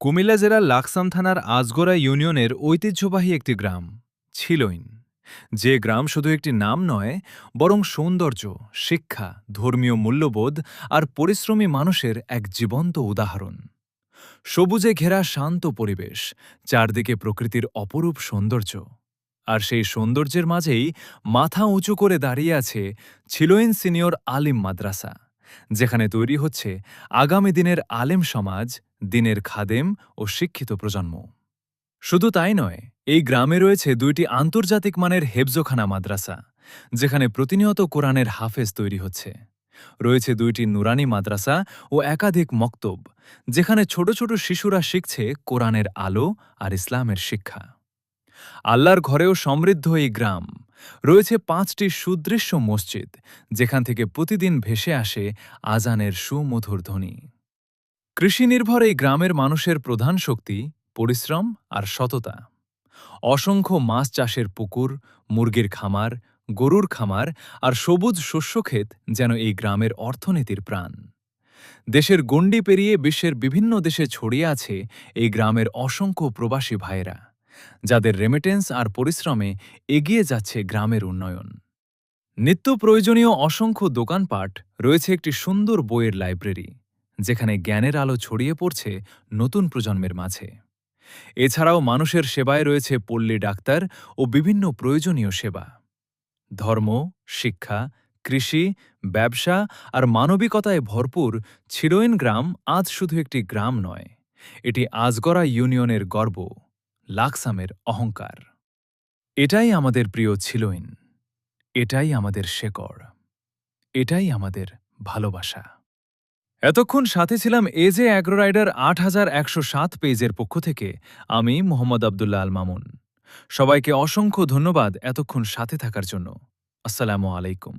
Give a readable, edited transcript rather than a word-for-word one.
কুমিল্লা জেলার লাকসাম থানার আজগড়া ইউনিয়নের ঐতিহ্যবাহী একটি গ্রাম ছিলইন, যে গ্রাম শুধু একটি নাম নয়, বরং সৌন্দর্য, শিক্ষা, ধর্মীয় মূল্যবোধ আর পরিশ্রমী মানুষের এক জীবন্ত উদাহরণ। সবুজে ঘেরা শান্ত পরিবেশ, চারদিকে প্রকৃতির অপরূপ সৌন্দর্য, আর সেই সৌন্দর্যের মাঝেই মাথা উঁচু করে দাঁড়িয়ে আছে ছিলইন সিনিয়র আলিম মাদ্রাসা, যেখানে তৈরি হচ্ছে আগামী দিনের আলেম সমাজ, দিনের খাদেম ও শিক্ষিত প্রজন্ম। শুধু তাই নয়, এই গ্রামে রয়েছে দুইটি আন্তর্জাতিক মানের হেফজোখানা মাদ্রাসা, যেখানে প্রতিনিয়ত কোরআনের হাফেজ তৈরি হচ্ছে। রয়েছে দুইটি নুরানি মাদ্রাসা ও একাধিক মক্তব, যেখানে ছোট ছোট শিশুরা শিখছে কোরআনের আলো আর ইসলামের শিক্ষা। আল্লাহর ঘরেও সমৃদ্ধ এই গ্রাম। রয়েছে ৫টি সুদৃশ্য মসজিদ, যেখান থেকে প্রতিদিন ভেসে আসে আজানের সুমধুর ধ্বনি। কৃষিনির্ভর এই গ্রামের মানুষের প্রধান শক্তি পরিশ্রম আর সততা। অসংখ্য মাছ চাষের পুকুর, মুরগির খামার, গরুর খামার আর সবুজ শস্যক্ষেত যেন এই গ্রামের অর্থনীতির প্রাণ। দেশের গণ্ডি পেরিয়ে বিশ্বের বিভিন্ন দেশে ছড়িয়ে আছে এই গ্রামের অসংখ্য প্রবাসী ভাইয়েরা, যাদের রেমিটেন্স আর পরিশ্রমে এগিয়ে যাচ্ছে গ্রামের উন্নয়ন। নিত্য প্রয়োজনীয় অসংখ্য দোকানপাট, রয়েছে একটি সুন্দর বইয়ের লাইব্রেরি, যেখানে জ্ঞানের আলো ছড়িয়ে পড়ছে নতুন প্রজন্মের মাঝে। এছাড়াও মানুষের সেবায় রয়েছে পল্লী ডাক্তার ও বিভিন্ন প্রয়োজনীয় সেবা। ধর্ম, শিক্ষা, কৃষি, ব্যবসা আর মানবিকতায় ভরপুর ছিলইন গ্রাম আজ শুধু একটি গ্রাম নয়, এটি আজগড়া ইউনিয়নের গর্ব, লাকসামের অহংকার। এটাই আমাদের প্রিয় ছিলইন, এটাই আমাদের শেকড়, এটাই আমাদের ভালোবাসা। এতক্ষণ সাথে ছিলাম এজে অ্যাগ্রো রাইডার ৮১০৭ পেজের পক্ষ থেকে আমি মোহাম্মদ আবদুল্লাহ আল মামুন। সবাইকে অসংখ্য ধন্যবাদ এতক্ষণ সাথে থাকার জন্য। আসসালামু আলাইকুম।